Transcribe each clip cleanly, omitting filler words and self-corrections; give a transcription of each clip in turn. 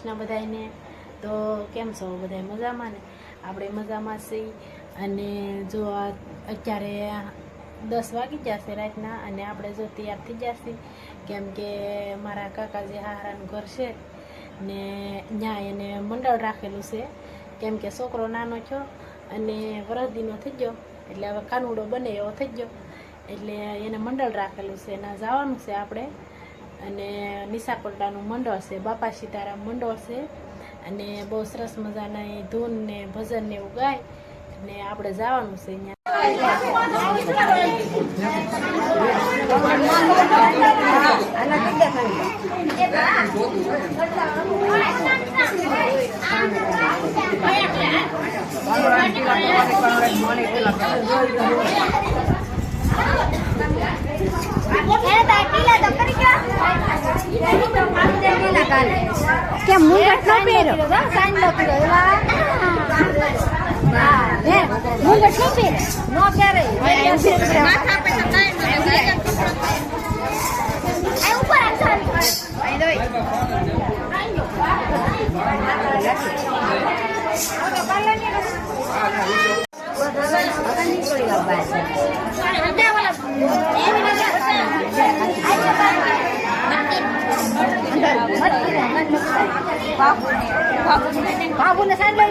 કૃષ્ણ બધાને. તો કેમ છો બધા? મજામાં ને? આપણે મજામાં છીએ. અને જો અત્યારે 10 વાગી જશે રાતના અને આપણે જો તૈયાર થઈ જશે, કેમ કે મારા કાકાજી હારાનું ઘર છે ને ત્યાં એને મંડળ રાખેલું છે. કેમ કે છોકરો નાનો થયો અને વરસદીનો થઈ ગયો, એટલે હવે કાનુડો બને એવો થઈ ગયો, એટલે એને મંડળ રાખેલું છે. એના જવાનું છે આપણે. અને નિશાકોટાનું મંડળ છે, બાપા સીતારામ મંડળ છે. અને બહુ સરસ મજાના ધૂન ને ભજન ને એવું ગાય ને આપણે જવાનું છે क्या मुंगट नो पेरो साइन नो पेरो मुंगट नो पेरो नो पेरे माथा पे तो साइन नो ए ऊपर आसन आई दो ओके पाला नहीं वो दादा नहीं पड़ेगा बात क्या वाला ये भी ना बाबू ने साइन ले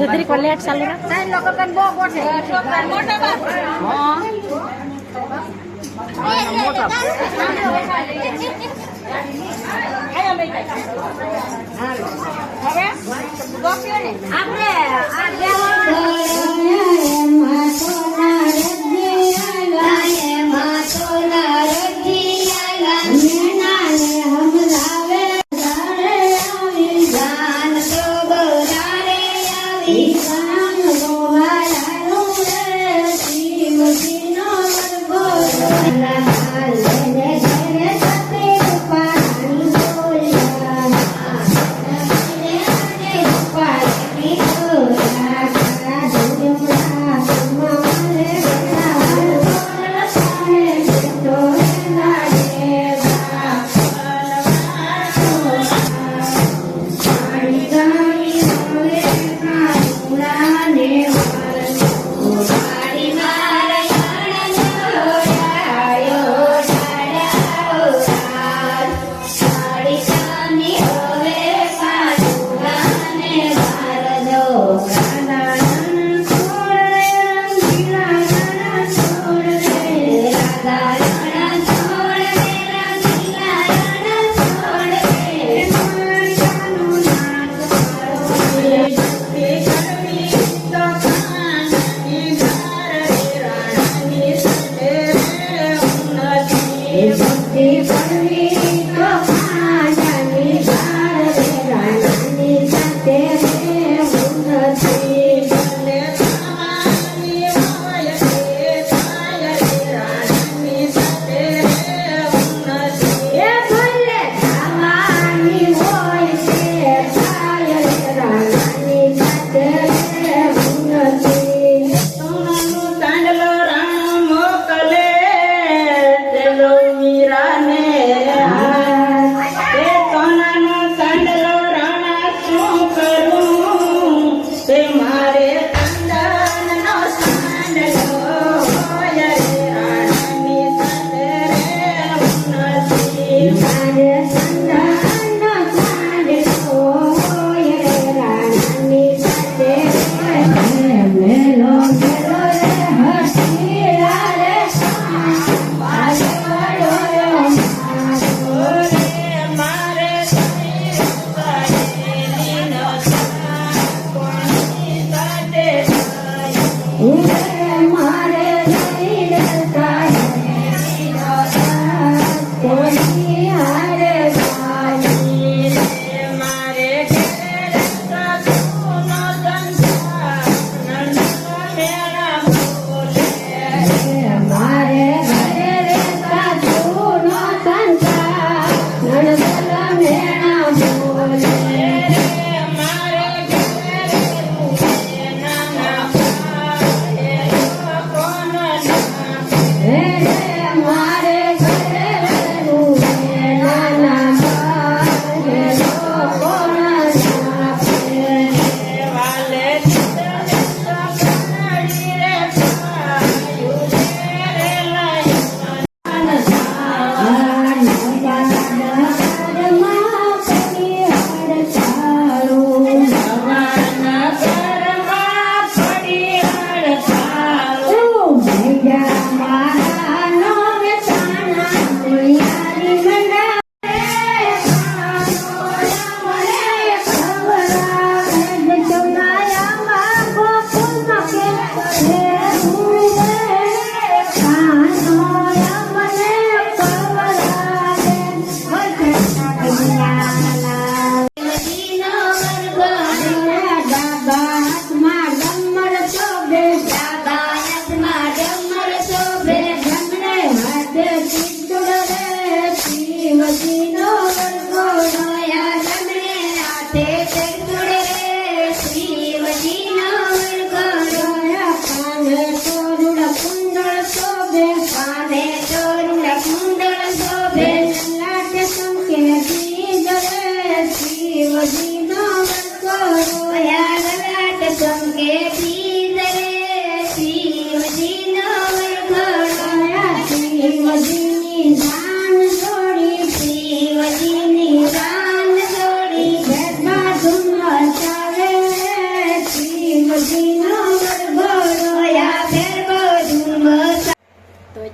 तरी को लेट चालू ना साइन लो करन बो मोटे मोटा बा हां मोटा आया મે हां હવે ગોપ્યો ને આપણે આ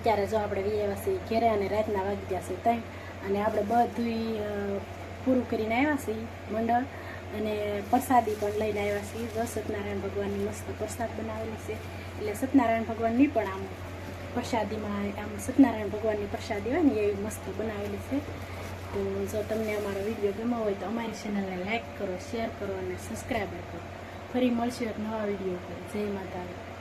અત્યારે જો આપણે આવ્યા છીએ ઘેરે અને રાતના વાગી ગયા છે 3 અને આપણે બધું પૂરું કરીને આવ્યા છીએ મંડળ અને પ્રસાદી પણ લઈને આવ્યા છીએ. જો સત્યનારાયણ ભગવાનની મસ્ત પ્રસાદ બનાવેલી છે એટલે સત્યનારાયણ ભગવાનની પણ આમ પ્રસાદીમાં આમ સત્યનારાયણ ભગવાનની પ્રસાદી હોય ને એવી મસ્ત બનાવેલી છે. તો જો તમને અમારો વિડીયો ગમ્યો હોય તો અમારી ચેનલને લાઈક કરો, શેર કરો અને સબસ્ક્રાઈબ કરો. ફરી મળશું એક નવા વિડીયો પર. જય માતા.